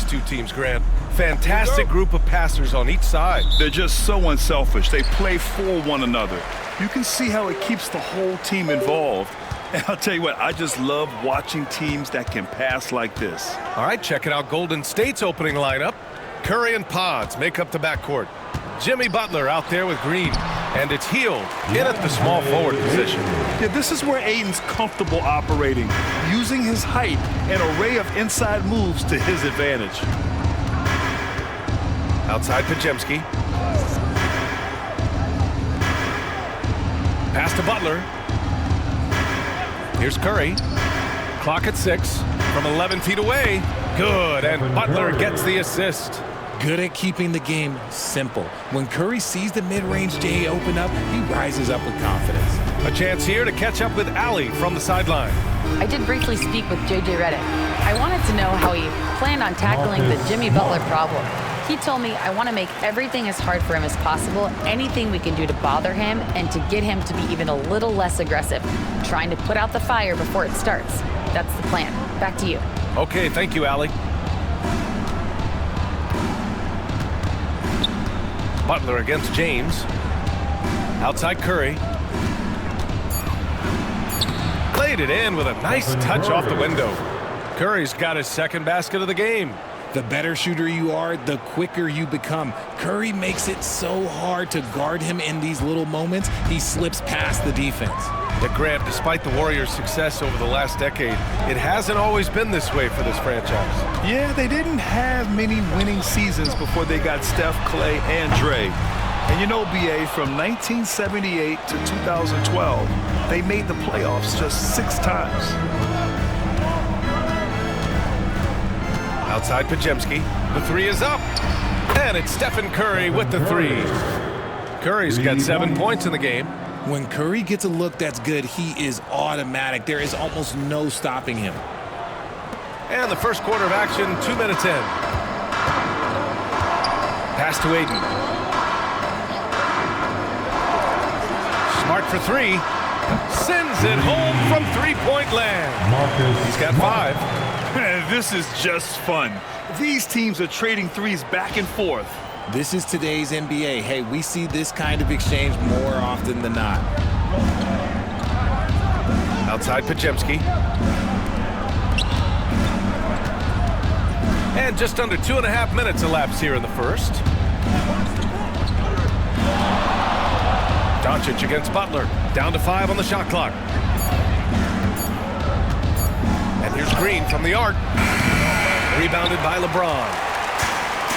two teams, Grant. Fantastic group of passers on each side. They're just so unselfish. They play for one another. You can see how it keeps the whole team involved. And I'll tell you what, I just love watching teams that can pass like this. All right, checking out Golden State's opening lineup. Curry and Pods make up the backcourt. Jimmy Butler out there with Green. And it's Hield in at the small forward position. Yeah, this is where Ayton's comfortable operating, using his height and array of inside moves to his advantage. Outside Podziemski. Pass to Butler. Here's Curry. Clock at 6 from 11 feet away. Good, and Butler gets the assist. Good at keeping the game simple. When Curry sees the mid-range J open up, he rises up with confidence. A chance here to catch up with Allie from the sideline. I did briefly speak with J.J. Redick. I wanted to know how he planned on tackling the Jimmy Butler problem. He told me I want to make everything as hard for him as possible, anything we can do to bother him and to get him to be even a little less aggressive, trying to put out the fire before it starts. That's the plan. Back to you. Okay, thank you, Allie. Butler against James. Outside Curry. Played it in with a nice touch off the window. Curry's got his second basket of the game. The better shooter you are, the quicker you become. Curry makes it so hard to guard him in these little moments. He slips past the defense. But Grant, despite the Warriors' success over the last decade, it hasn't always been this way for this franchise. Yeah, they didn't have many winning seasons before they got Steph, Clay, and Dre. And you know, BA, from 1978 to 2012, they made the playoffs just 6 times. Outside Podziemski. The three is up. And it's Stephen Curry with the three. Curry's got 7 points in the game. When Curry gets a look that's good, he is automatic. There is almost no stopping him. And the first quarter of action, 2 minutes in. Pass to Ayton. Smart for three. Sends it home from three-point land. He's got 5. This is just fun. These teams are trading threes back and forth. This is today's NBA. Hey, we see this kind of exchange more often than not. Outside Podziemski. And just under 2.5 minutes elapsed here in the first. Doncic against Butler. Down to 5 on the shot clock. And here's Green from the arc. Rebounded by LeBron.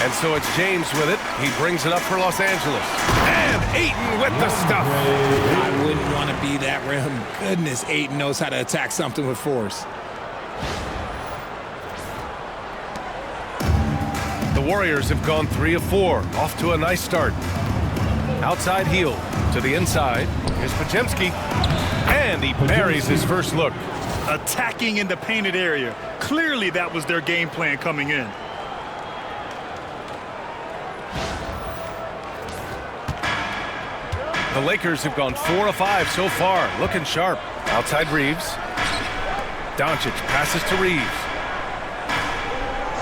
And so it's James with it. He brings it up for Los Angeles. And Ayton with the stuff. I wouldn't want to be that rim. Goodness, Ayton knows how to attack something with force. The Warriors have gone 3 of 4. Off to a nice start. Outside Hield to the inside. Here's Podziemski. And he buries his first look. Attacking in the painted area. Clearly that was their game plan coming in. The Lakers have gone 4 of 5 so far, looking sharp. Outside Reeves. Doncic passes to Reeves.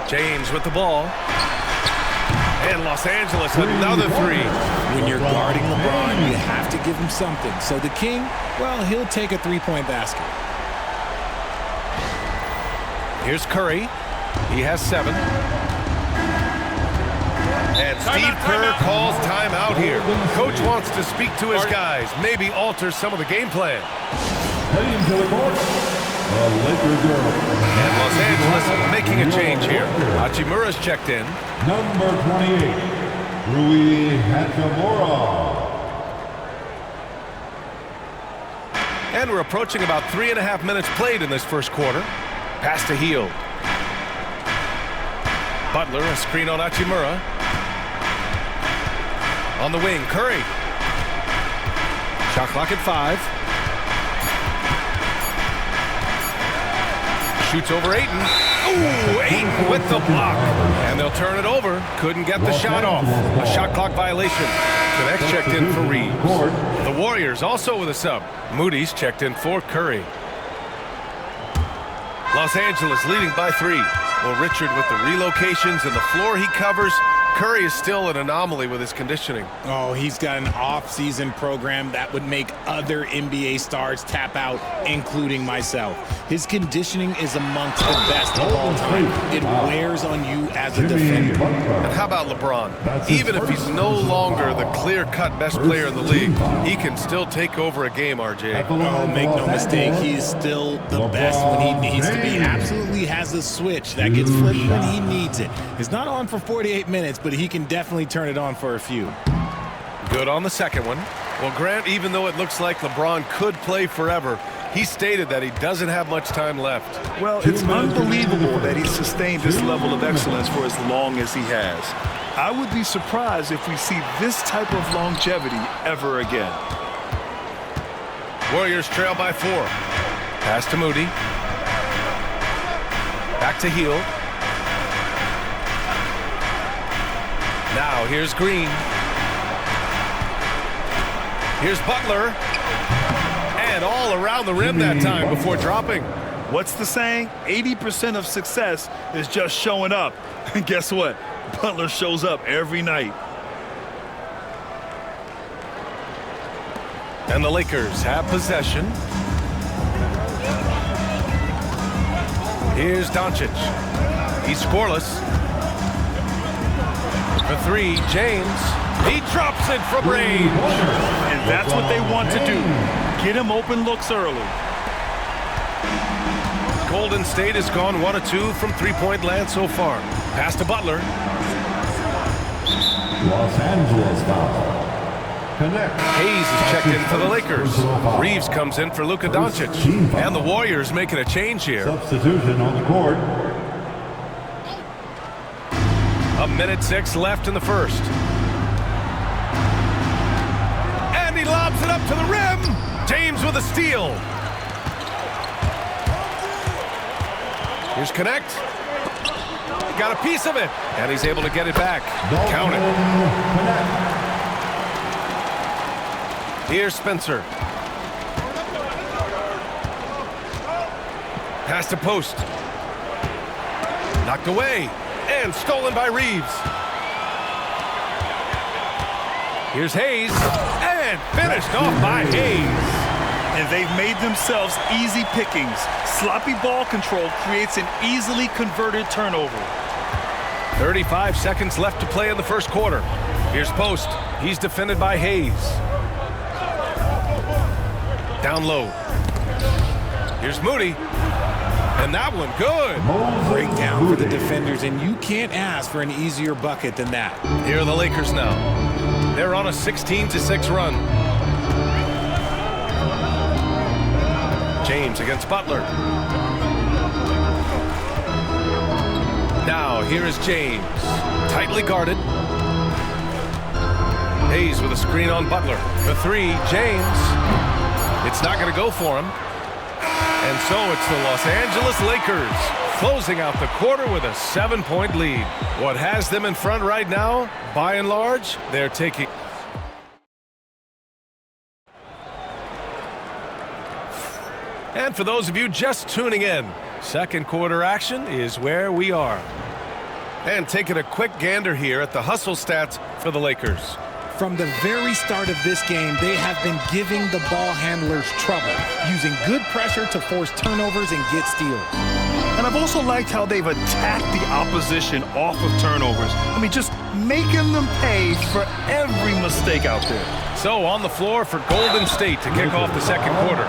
James with the ball. And Los Angeles another 3. When you're guarding LeBron, you have to give him something. So the King, well, he'll take a three-point basket. Here's Curry. He has 7. And Steve Kerr calls timeout here. Coach wants to speak to his guys, maybe alter some of the game plan. Heading to the court, the Lakers girl. And Los Angeles making a change here. Hachimura's checked in. Number 28, Rui Hachimura. And we're approaching about 3.5 minutes played in this first quarter. Pass to Hield. Butler, a screen on Hachimura. On the wing, Curry. Shot clock at 5. Shoots over Ayton. Ooh, Ayton with the block. And they'll turn it over. Couldn't get the shot off. A shot clock violation. The next checked in for Reeves. The Warriors also with a sub. Moody's checked in for Curry. Los Angeles leading by 3. Well, Richard, with the relocations and the floor he covers, Curry is still an anomaly with his conditioning. Oh, he's got an off-season program that would make other NBA stars tap out, including myself. His conditioning is amongst the best of all time. It wears on you as a defender. And how about LeBron? Even if he's no longer the clear-cut best player in the league, he can still take over a game, RJ. Oh, make no mistake, he is still the best when he needs to be. Absolutely has a switch that gets flipped when he needs it. It's not on for 48 minutes, but he can definitely turn it on for a few. Good on the second one. Well, Grant, even though it looks like LeBron could play forever, he stated that he doesn't have much time left. Well, it's unbelievable that he's sustained this level of excellence for as long as he has. I would be surprised if we see this type of longevity ever again. Warriors trail by 4. Pass to Moody. Back to Hield. Now here's Green. Here's Butler. And all around the rim that time before dropping. What's the saying? 80% of success is just showing up. And guess what? Butler shows up every night. And the Lakers have possession. Here's Doncic. He's scoreless. For 3, James. He drops it from range. And that's what they want to do. Get him open looks early. Golden State has gone 1 of 2 from three-point land so far. Pass to Butler. Los Angeles foul. Connect. Hayes is checked in for the Lakers. Reeves comes in for Luka Doncic. And the Warriors making a change here. Substitution on the court. 1:06 left in the first. And he lobs it up to the rim. James with a steal. Here's Connect. Got a piece of it. And he's able to get it back. Count it. Here's Spencer. Pass to post. Knocked away. And stolen by Reeves. Here's Hayes. And finished off by Hayes. And they've made themselves easy pickings. Sloppy ball control creates an easily converted turnover. 35 seconds left to play in the first quarter. Here's Post. He's defended by Hayes. Down low. Here's Moody. And that one good. Breakdown for the defenders, and you can't ask for an easier bucket than that. Here are the Lakers now. They're on a 16-6 run. James against Butler. Now here is James. Tightly guarded. Hayes with a screen on Butler. The 3, James. It's not going to go for him. And so it's the Los Angeles Lakers closing out the quarter with a 7-point lead. What has them in front right now, by and large, they're taking. And for those of you just tuning in, second quarter action is where we are. And taking a quick gander here at the hustle stats for the Lakers. From the very start of this game, they have been giving the ball handlers trouble, using good pressure to force turnovers and get steals. And I've also liked how they've attacked the opposition off of turnovers. I mean, just making them pay for every mistake out there. So on the floor for Golden State to kick off the second quarter.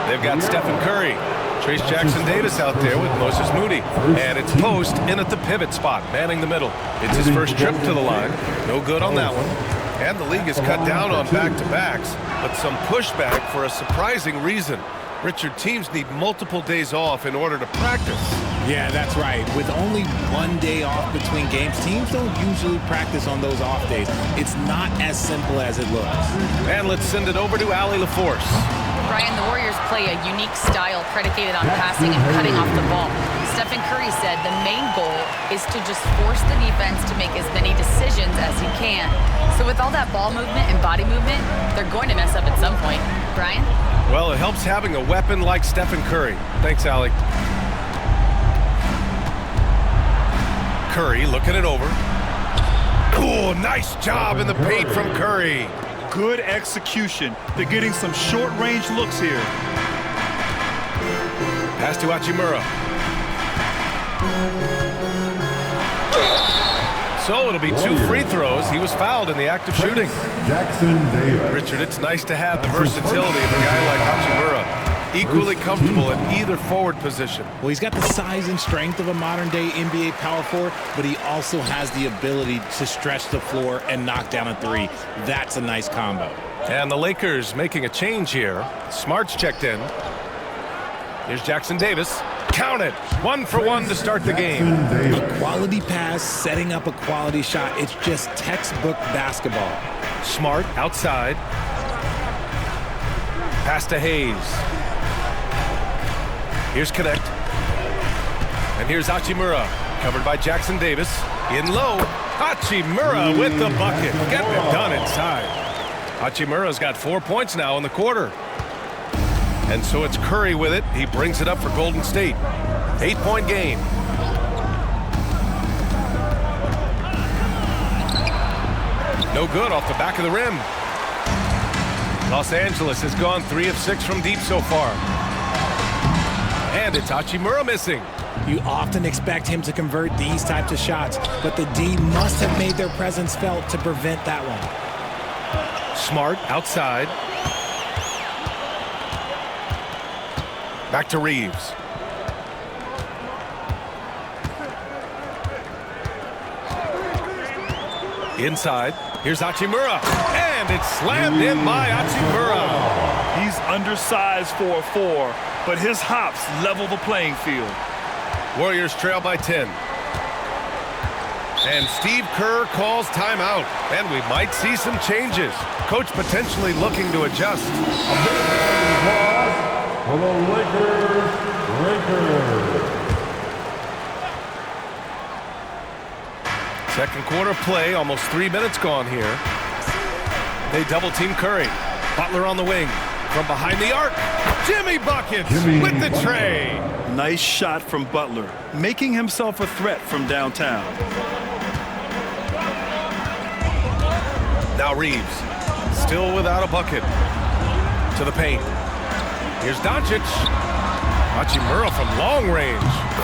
They've got Stephen Curry, Trace Jackson-Davis out there with Moses Moody. And it's Post in at the pivot spot, manning the middle. It's his first trip to the line. No good on that one. And the league has cut down on back-to-backs, but some pushback for a surprising reason. Richard, teams need multiple days off in order to practice. Yeah, that's right. With only 1 day off between games, teams don't usually practice on those off days. It's not as simple as it looks. And let's send it over to Allie LaForce. Brian, the Warriors play a unique style predicated on passing and cutting off the ball. Stephen Curry said the main goal is to just force the defense to make as many decisions as he can. So with all that ball movement and body movement, they're going to mess up at some point. Brian? Well, it helps having a weapon like Stephen Curry. Thanks, Allie. Curry looking it over. Oh, nice job in the paint from Curry. Good execution. They're getting some short-range looks here. Pass to Hachimura. So it'll be 2 free throws. He was fouled in the act of shooting. Jackson Davis. Richard, it's nice to have the versatility of a guy like Hachimura. Equally comfortable in either forward position. Well, he's got the size and strength of a modern-day NBA power forward, but he also has the ability to stretch the floor and knock down a 3. That's a nice combo. And the Lakers making a change here. Smart's checked in. Here's Jackson Davis. Count it. 1 for 1 to start the game. A quality pass, setting up a quality shot. It's just textbook basketball. Smart outside. Pass to Hayes. Here's Connect. And here's Hachimura. Covered by Jackson Davis. In low. Hachimura with the bucket. Getting it done inside. Hachimura's got 4 points now in the quarter. And so it's Curry with it. He brings it up for Golden State. 8-point game. No good off the back of the rim. Los Angeles has gone 3 of 6 from deep so far. And it's Hachimura missing. You often expect him to convert these types of shots, but the D must have made their presence felt to prevent that one. Smart outside. Back to Reeves. Inside. Here's Hachimura. And it's slammed in by Hachimura. He's undersized for a 4, but his hops level the playing field. Warriors trail by 10. And Steve Kerr calls timeout. And we might see some changes. Coach potentially looking to adjust. For the Lakers. Second quarter play, almost 3 minutes gone here. They double team Curry. Butler on the wing. From behind the arc, Jimmy buckets with the tray. Nice shot from Butler, making himself a threat from downtown. Now Reeves, still without a bucket. To the paint. Here's Doncic. Hachimura from long range.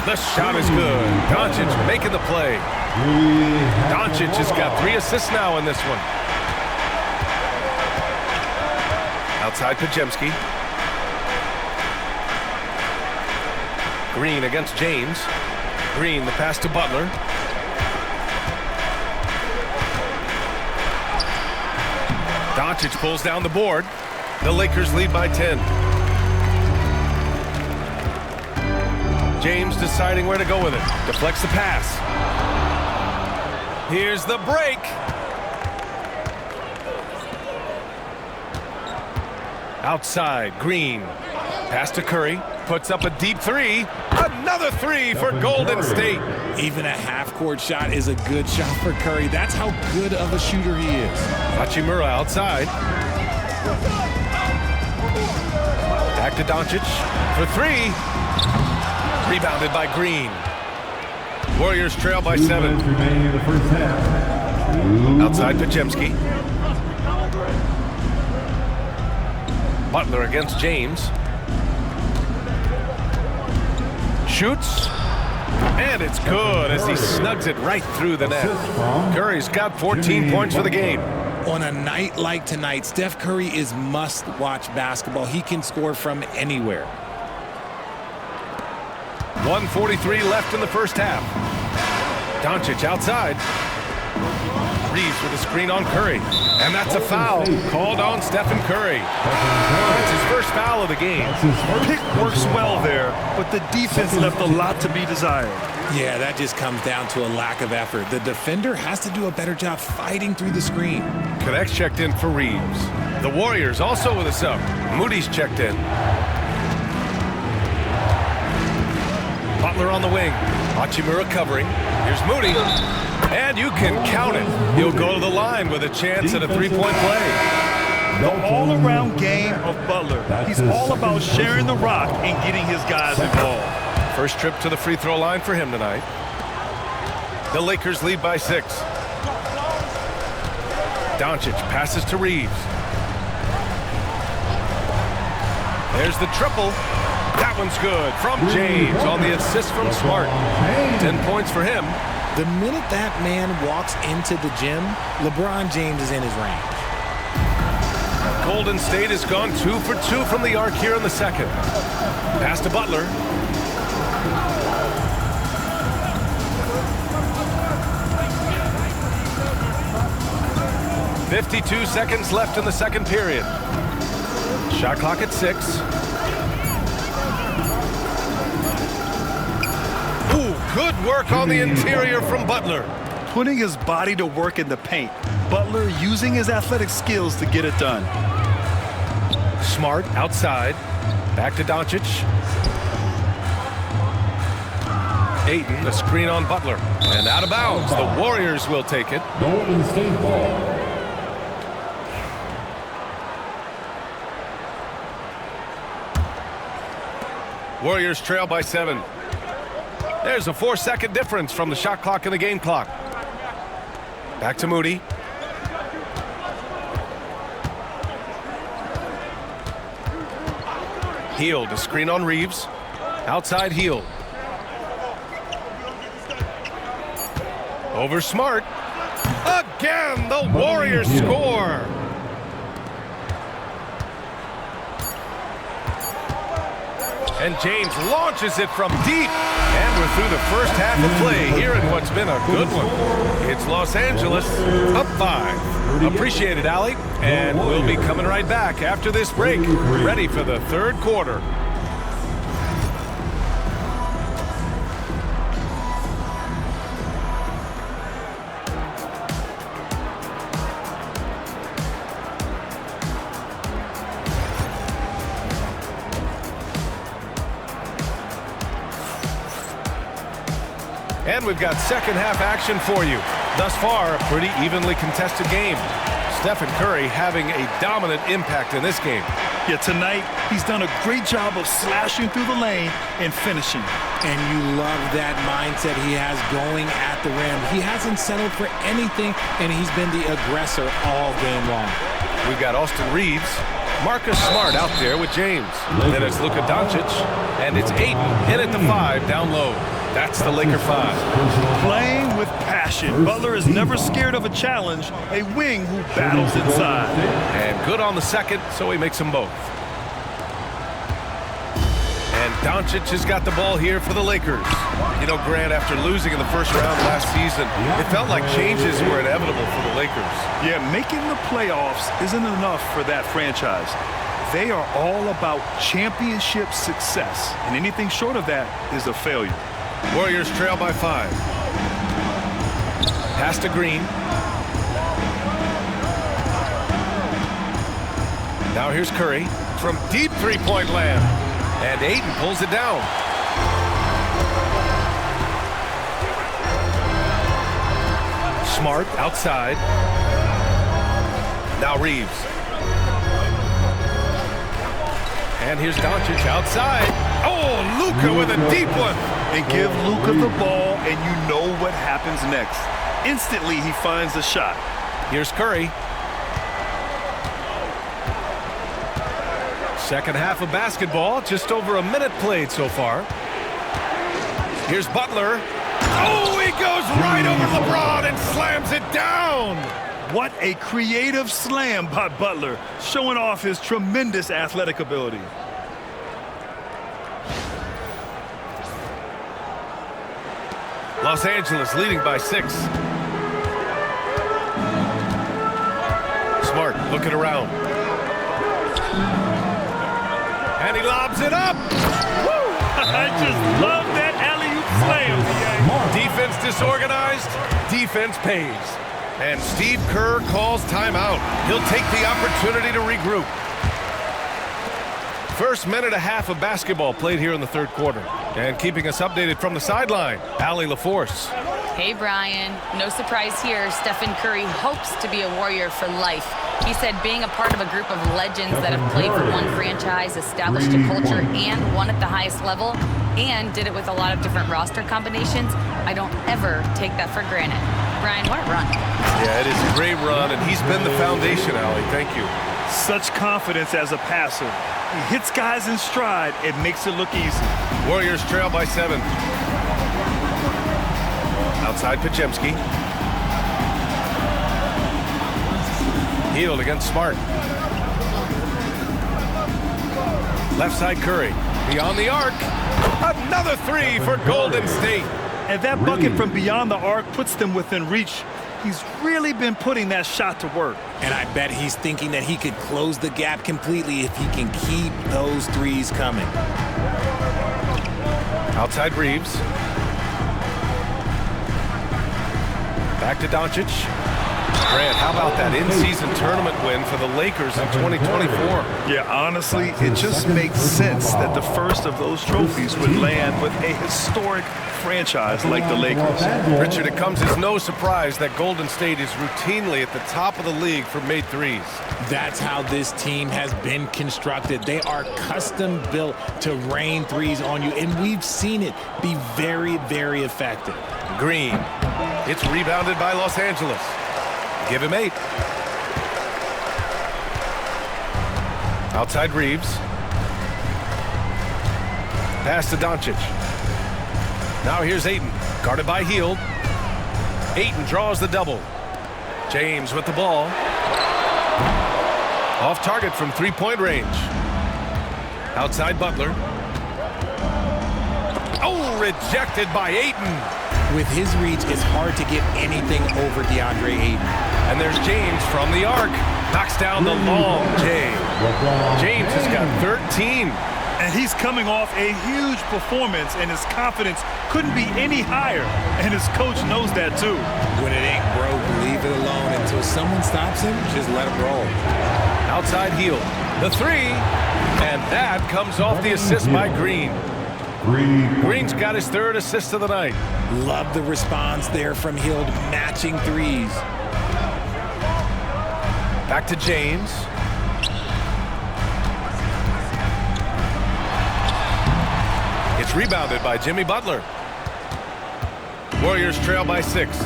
The shot is good. Doncic making the play. Doncic has got 3 assists now in this one. Outside Pajemski. Green against James. Green, the pass to Butler. Doncic pulls down the board. The Lakers lead by 10. James deciding where to go with it. Deflects the pass. Here's the break. Outside, Green. Pass to Curry. Puts up a deep 3. Another 3 for Golden State. Even a half-court shot is a good shot for Curry. That's how good of a shooter he is. Hachimura outside. Back to Doncic for 3. Rebounded by Green. Warriors trail by 7. Remaining in the first half. Outside Pajemski. Butler against James. Shoots. And it's good as he snugs it right through the net. Curry's got 14 points for the game. On a night like tonight, Steph Curry is must-watch basketball. He can score from anywhere. 1:43 left in the first half. Doncic outside. Reeves with a screen on Curry. And that's a foul called on Stephen Curry. That's his first foul of the game. Pick works well there, but the defense left a lot to be desired. Yeah, that just comes down to a lack of effort. The defender has to do a better job fighting through the screen. Connects checked in for Reeves. The Warriors also with a sub. Moody's checked in. Butler on the wing. Hachimura covering. Here's Moody. And you can count it. He'll go to the line with a chance at a three-point play. The all-around game of Butler. He's all about sharing the rock and getting his guys involved. First trip to the free throw line for him tonight. The Lakers lead by 6. Doncic passes to Reeves. There's the triple. That one's good from James on the assist from Smart. 10 points for him. The minute that man walks into the gym, LeBron James is in his range. Golden State has gone 2 for 2 from the arc here in the second. Pass to Butler. .52 seconds left in the second period. Shot clock at 6. Ooh, good work on the interior from Butler. Putting his body to work in the paint. Butler using his athletic skills to get it done. Smart outside. Back to Doncic. Ayton, the screen on Butler. And out of bounds. The Warriors will take it. Golden State ball. Warriors trail by 7. There's a 4-second difference from the shot clock and the game clock. Back to Moody. Hield, a screen on Reeves. Outside Hield. Over Smart. Again, the Warriors score. And James launches it from deep. And we're through the first half of play here in what's been a good one. It's Los Angeles up 5. Appreciate it, Allie. And we'll be coming right back after this break, ready for the third quarter. And we've got second half action for you. Thus far, a pretty evenly contested game. Stephen Curry having a dominant impact in this game. Yeah, tonight he's done a great job of slashing through the lane and finishing. And you love that mindset he has going at the rim. He hasn't settled for anything, and he's been the aggressor all game long. We've got Austin Reeves, Marcus Smart out there with James. Then it's Luka Doncic, and it's Ayton in at the 5 down low. That's the Laker 5. Playing with passion. Butler is never scared of a challenge, a wing who battles inside. And good on the second, so he makes them both. And Doncic has got the ball here for the Lakers. You know, Grant, after losing in the first round last season, it felt like changes were inevitable for the Lakers. Yeah, making the playoffs isn't enough for that franchise. They are all about championship success, and anything short of that is a failure. Warriors trail by 5. Pass to Green. Now here's Curry from deep three-point land. And Ayton pulls it down. Smart outside. Now Reeves. And here's Doncic outside. Oh, Luka with a deep one. And give Luka the ball, and you know what happens next. Instantly, he finds the shot. Here's Curry. Second half of basketball, just over a minute played so far. Here's Butler. Oh, he goes right over LeBron and slams it down. What a creative slam by Butler, showing off his tremendous athletic ability. Los Angeles leading by 6. Smart looking around. And he lobs it up. Woo! I just love that alley-oop slam. Defense disorganized, defense pays. And Steve Kerr calls timeout. He'll take the opportunity to regroup. First minute and a half of basketball played here in the third quarter. And keeping us updated from the sideline, Allie LaForce. Hey, Brian. No surprise here. Stephen Curry hopes to be a Warrior for life. He said being a part of a group of legends that have played for one franchise, established a culture, and won at the highest level, and did it with a lot of different roster combinations. I don't ever take that for granted. Brian, what a run. Yeah, it is a great run, and he's been the foundation, Allie. Thank you. Such confidence as a passer. He hits guys in stride. It makes it look easy. Warriors trail by 7. Outside Pajemski. Healed against Smart. Left side Curry. Beyond the arc. Another 3 for Golden State. And that bucket from beyond the arc puts them within reach. He's really been putting that shot to work. And I bet he's thinking that he could close the gap completely if he can keep those threes coming. Outside Reeves. Back to Doncic. Grant, how about that in-season tournament win for the Lakers in 2024? Yeah, honestly, it just makes sense that the first of those trophies would land with a historic franchise like the Lakers. Richard, it comes as no surprise that Golden State is routinely at the top of the league for made threes. That's how this team has been constructed. They are custom built to rain threes on you, and we've seen it be very, very effective. Green. It's rebounded by Los Angeles. Give him 8. Outside Reeves. Pass to Doncic. Now here's Ayton. Guarded by Hield. Ayton draws the double. James with the ball. Off target from three-point range. Outside Butler. Oh, rejected by Ayton. With his reach, it's hard to get anything over DeAndre Ayton. And there's James from the arc. Knocks down the long J. James has got 13. And he's coming off a huge performance, and his confidence couldn't be any higher. And his coach knows that, too. When it ain't broke, leave it alone. Until someone stops him, just let him roll. Outside Hield. The 3. And that comes off the assist by Green. Green's got his 3rd assist of the night. Love the response there from Hield, matching threes. Back to James. It's rebounded by Jimmy Butler. Warriors trail by 6.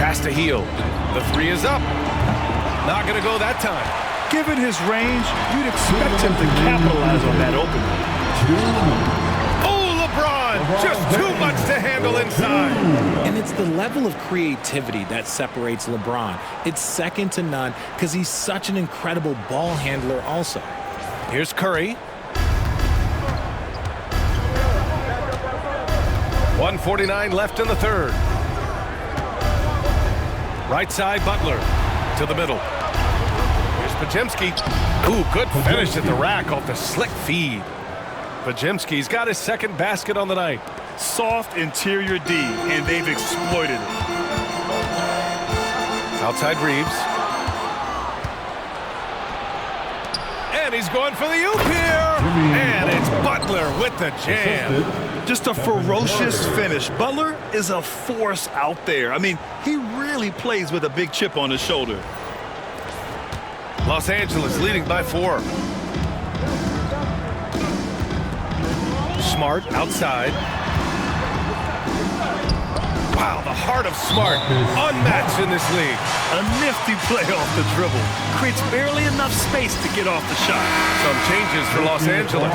Pass to Hield. The 3 is up. Not going to go that time. Given his range, you'd expect him to capitalize on that opening. Just too much to handle inside. And it's the level of creativity that separates LeBron. It's second to none because he's such an incredible ball handler also. Here's Curry. 1:49 left in the 3rd. Right side, Butler to the middle. Here's Pajemski. Ooh, good finish at the rack off the slick feed. Pajemski's got his 2nd basket on the night. Soft interior D, and they've exploited it. Outside Reeves. And he's going for the oop here. And it's Butler with the jam. Just a ferocious finish. Butler is a force out there. I mean, he really plays with a big chip on his shoulder. Los Angeles leading by 4. Smart outside. Wow, the heart of Smart. Unmatched in this league. A nifty play off the dribble. Creates barely enough space to get off the shot. Some changes for Los Angeles.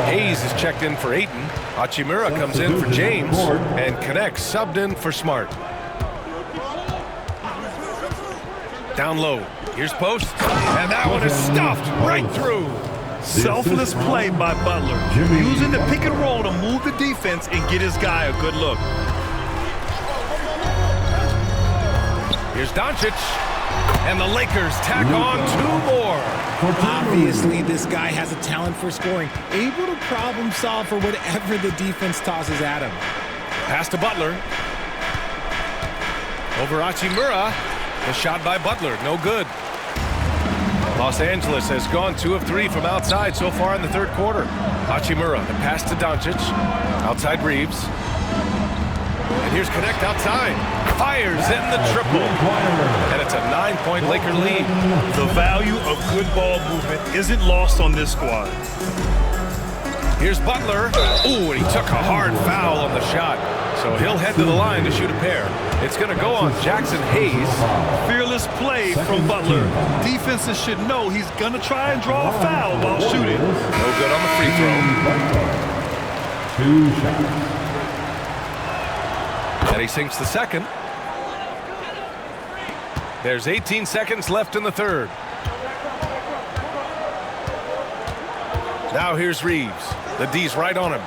Hayes is checked in for Ayton. Hachimura comes in for James. And connects, subbed in for Smart. Down low. Here's post. And that one is stuffed right through. Selfless play by Butler. Using the pick and roll to move the defense and get his guy a good look. Here's Doncic. And the Lakers tack on 2 more. Obviously, this guy has a talent for scoring. Able to problem solve for whatever the defense tosses at him. Pass to Butler. Over Hachimura. The shot by Butler. No good. Los Angeles has gone 2 of 3 from outside so far in the 3rd quarter. Hachimura, the pass to Doncic. Outside Reeves. And here's Connect outside. Fires in the triple. And it's a 9-point Laker lead. The value of good ball movement isn't lost on this squad. Here's Butler. Ooh, and he took a hard foul on the shot. So he'll head to the line to shoot a pair. It's going to go on Jackson Hayes. Fearless play from Butler. Defenses should know he's going to try and draw a foul while shooting. No good on the free throw. 2 shots. And he sinks the second. There's 18 seconds left in the third. Now here's Reeves. The D's right on him.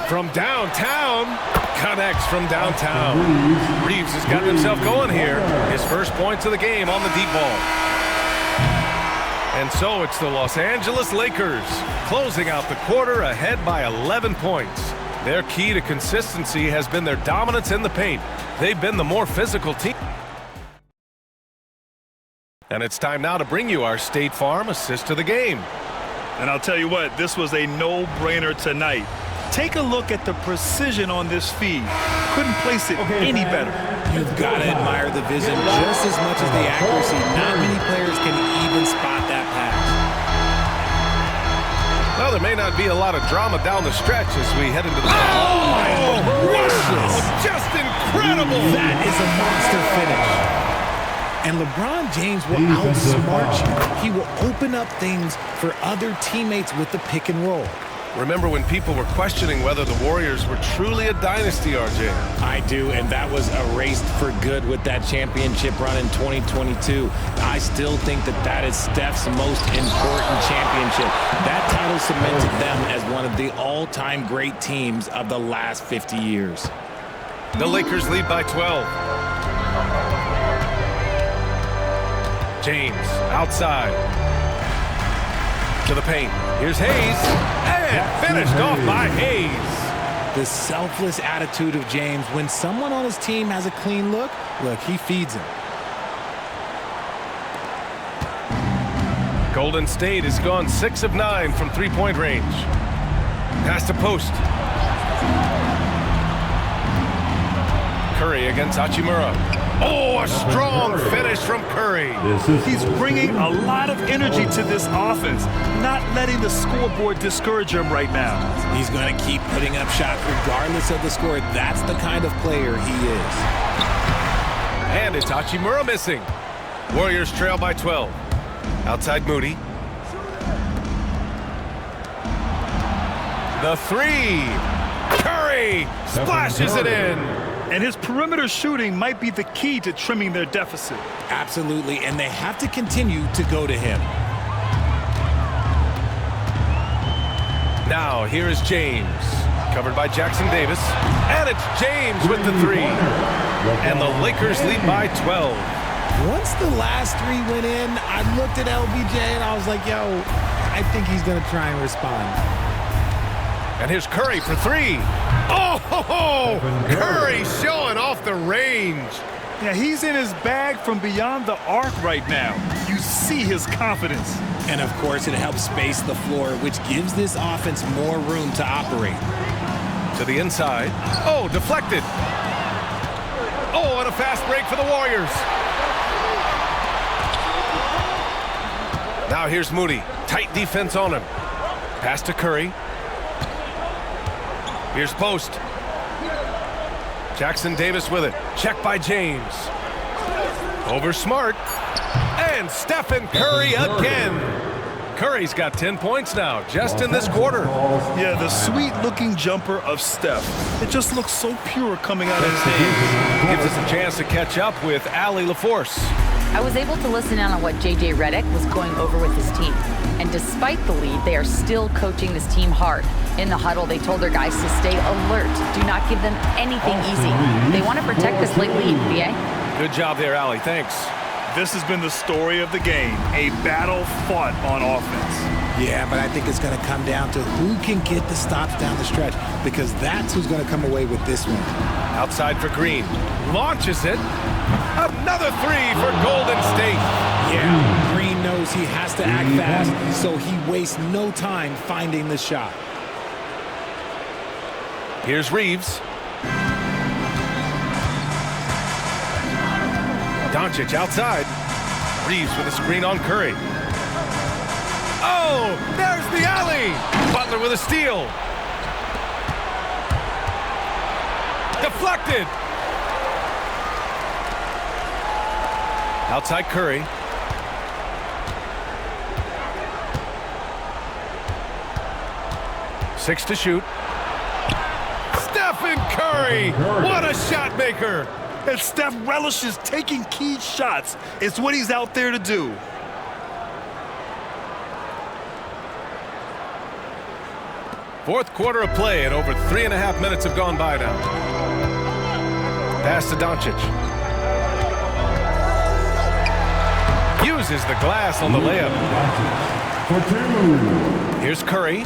From downtown, connects from downtown. Reeves has got himself going here. His first points of the game on the deep ball. And so it's the Los Angeles Lakers closing out the quarter ahead by 11 points. Their key to consistency has been their dominance in the paint. They've been the more physical team. And it's time now to bring you our State Farm assist to the game. And I'll tell you what, this was a no-brainer tonight. Take a look at the precision on this feed. Couldn't place it any better. You've got to admire the vision just as much as the accuracy. Not many players can even spot that pass. Well, there may not be a lot of drama down the stretch as we head into the... Oh, my gracious. Just incredible! That is a monster finish. And LeBron James will outsmart you. He will open up things for other teammates with the pick and roll. Remember when people were questioning whether the Warriors were truly a dynasty, RJ? I do, and that was erased for good with that championship run in 2022. I still think that is Steph's most important championship. That title cemented them as one of the all-time great teams of the last 50 years. The Lakers lead by 12. James outside to the paint. Here's Hayes, and finished off by Hayes. The selfless attitude of James. When someone on his team has a clean look, he feeds him. Golden State has gone 6 of 9 from three-point range. Pass to post. Curry against Hachimura. Oh, a strong finish from Curry. He's bringing a lot of energy to this offense, not letting the scoreboard discourage him right now. He's going to keep putting up shots regardless of the score. That's the kind of player he is. And it's Hachimura missing. Warriors trail by 12. Outside Moody. The three. Curry splashes it in. And his perimeter shooting might be the key to trimming their deficit. Absolutely, and they have to continue to go to him. Now, here is James. Covered by Jackson Davis. And it's James with the three. And the Lakers lead by 12. Once the last three went in, I looked at LBJ and I was like, yo, I think he's going to try and respond. And here's Curry for three. Oh, Curry showing off the range. Yeah, he's in his bag from beyond the arc right now. You see his confidence. And, of course, it helps space the floor, which gives this offense more room to operate. To the inside. Oh, deflected. Oh, and a fast break for the Warriors. Now here's Moody. Tight defense on him. Pass to Curry. Here's post. Jackson Davis with it. Check by James. Over Smart. And Stephen Curry again. Curry's got 10 points now, just in this quarter. Yeah, the sweet-looking jumper of Steph. It just looks so pure coming out of his hands. Gives us a chance to catch up with Allie LaForce. I was able to listen in on what J.J. Redick was going over with his team. And despite the lead, they are still coaching this team hard. In the huddle, they told their guys to stay alert. Do not give them anything easy. They want to protect this late lead, BA. Good job there, Allie. Thanks. This has been the story of the game, a battle fought on offense. Yeah, but I think it's going to come down to who can get the stops down the stretch, because that's who's going to come away with this one. Outside for Green. Launches it. Another three for Golden State. Yeah, Green knows he has to act fast, so he wastes no time finding the shot. Here's Reeves. Doncic outside. Reeves with a screen on Curry. Oh, there's the alley. Butler with a steal. Deflected. Outside Curry. Six to shoot. Stephen Curry. What a shot maker. And Steph relishes taking key shots. It's what he's out there to do. Fourth quarter of play, and over 3.5 minutes have gone by now. Pass to Doncic. Uses the glass on the layup. For two. Here's Curry.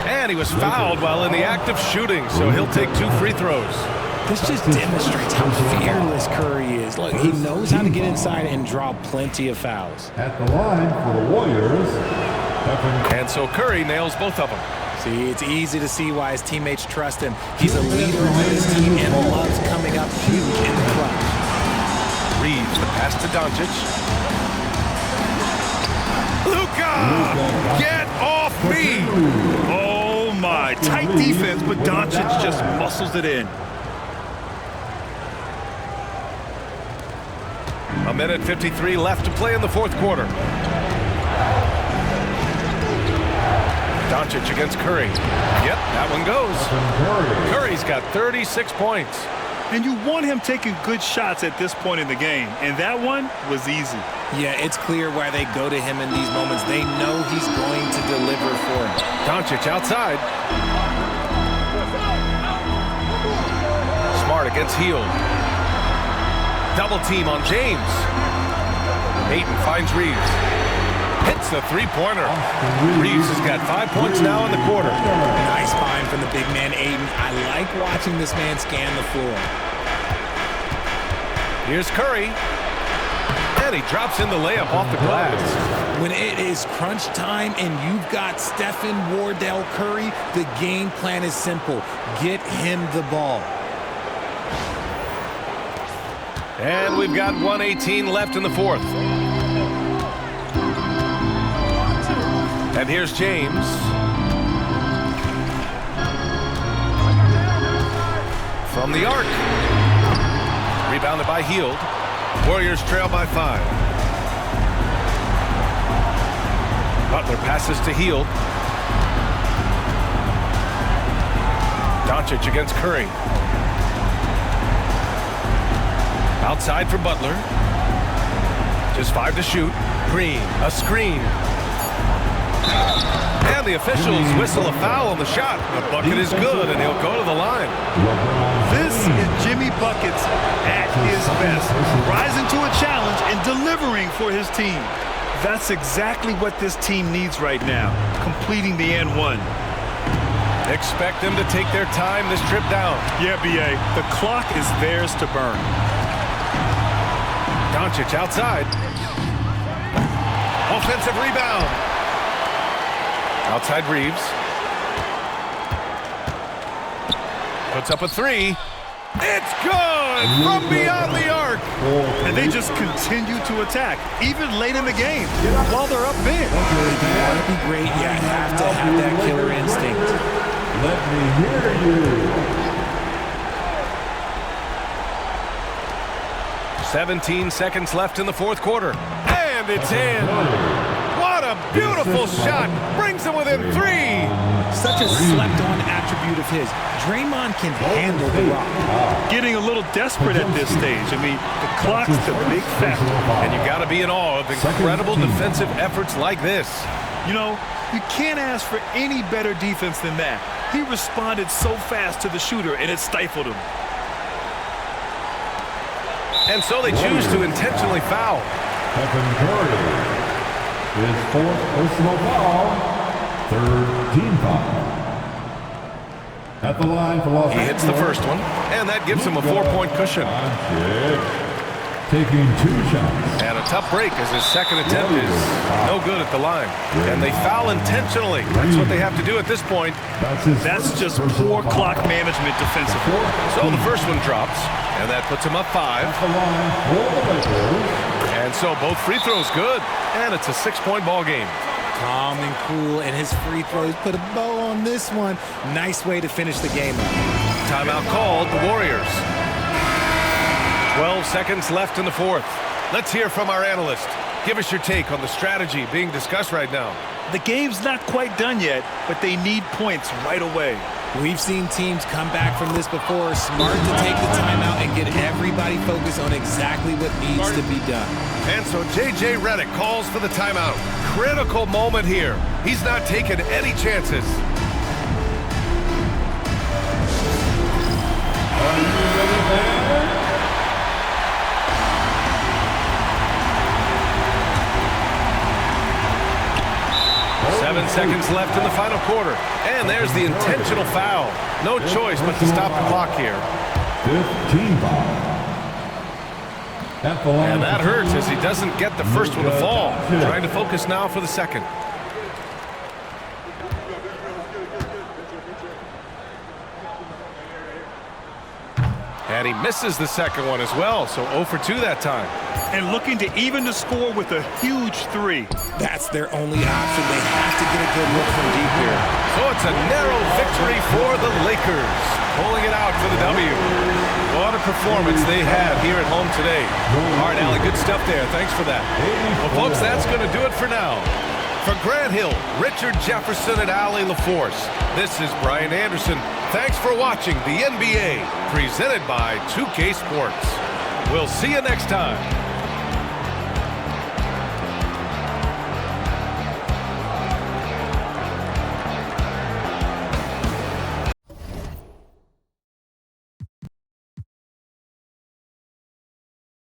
And he was fouled while in the act of shooting, so he'll take 2 free throws. This just demonstrates how fearless Curry is. Look, he knows how to get inside and draw plenty of fouls. At the line for the Warriors. And so Curry nails both of them. See, it's easy to see why his teammates trust him. He's a leader on this team and loves coming up huge in the clutch. Reeves, the pass to Doncic. Luka! Get off me! Oh, my. Tight defense, but Doncic just muscles it in. A minute 53 left to play in the fourth quarter. Doncic against Curry. Yep, that one goes. Curry's got 36 points. And you want him taking good shots at this point in the game. And that one was easy. Yeah, it's clear why they go to him in these moments. They know he's going to deliver for him. Doncic outside. Smart against Hield. Double team on James. Ayton finds Reeves. Hits the three-pointer. Reeves has got 5 points now in the quarter. Nice find from the big man, Ayton. I like watching this man scan the floor. Here's Curry. And he drops in the layup off the glass. When it is crunch time and you've got Stephen Wardell Curry, the game plan is simple. Get him the ball. And we've got 1:18 left in the fourth. And here's James. From the arc. Rebounded by Hield. Warriors trail by 5. Butler passes to Hield. Doncic against Curry. Outside for Butler. Just 5 to shoot. Green, a screen. And the officials whistle a foul on the shot. The bucket is good, and he'll go to the line. This is Jimmy Buckets at his best. Rising to a challenge and delivering for his team. That's exactly what this team needs right now. Completing the and one. Expect them to take their time this trip down. Yeah, B.A. The clock is theirs to burn. Doncic outside. Offensive rebound. Outside Reeves. Puts up a 3. It's good from beyond the arc. And they just continue to attack, even late in the game, while they're up big. That'd be great. You have to have that killer instinct. Let me hear you. 17 seconds left in the fourth quarter. And it's in. What a beautiful shot. Brings them within 3. Such a slept-on attribute of his. Draymond can handle the rock. Getting a little desperate at this stage. I mean, the clock's the big factor. And you got to be in awe of incredible defensive efforts like this. You know, you can't ask for any better defense than that. He responded so fast to the shooter, and it stifled him. And so they choose to intentionally foul. Stephen Curry. His 4th personal foul. 3rd team foul. At the line for Los Angeles. He hits the first one, and that gives him a 4-point cushion. taking 2 shots. And a tough break as his second attempt is no good at the line. And they foul intentionally. That's what they have to do at this point. That's just poor clock management defensively. So the first one drops, and that puts him up 5. The line for the Lakers. And so both free throws good, and it's a 6-point ball game. Calm and cool, and his free throws put a bow on this one. Nice way to finish the game up. Timeout called, the Warriors. 12 seconds left in the fourth. Let's hear from our analyst. Give us your take on the strategy being discussed right now. The game's not quite done yet, but they need points right away. We've seen teams come back from this before. Smart to take the timeout and get everybody focused on exactly what needs to be done. And so J.J. Redick calls for the timeout. Critical moment here. He's not taking any chances. Are you ready, fans? 7 seconds left in the final quarter. And there's the intentional foul. No choice but to stop the clock here. 15 foul. And that hurts as he doesn't get the first one to fall. Trying to focus now for the second. And he misses the second one as well, so 0 for 2 that time. And looking to even the score with a huge 3. That's their only option. They have to get a good look from deep here. So it's a narrow victory for the Lakers, pulling it out for the W. What a performance they had here at home today. All right, Allie, good stuff there. Thanks for that. Well, folks, that's going to do it for now. For Grant Hill, Richard Jefferson, and Allie LaForce, this is Brian Anderson. Thanks for watching the NBA, presented by 2K Sports. We'll see you next time.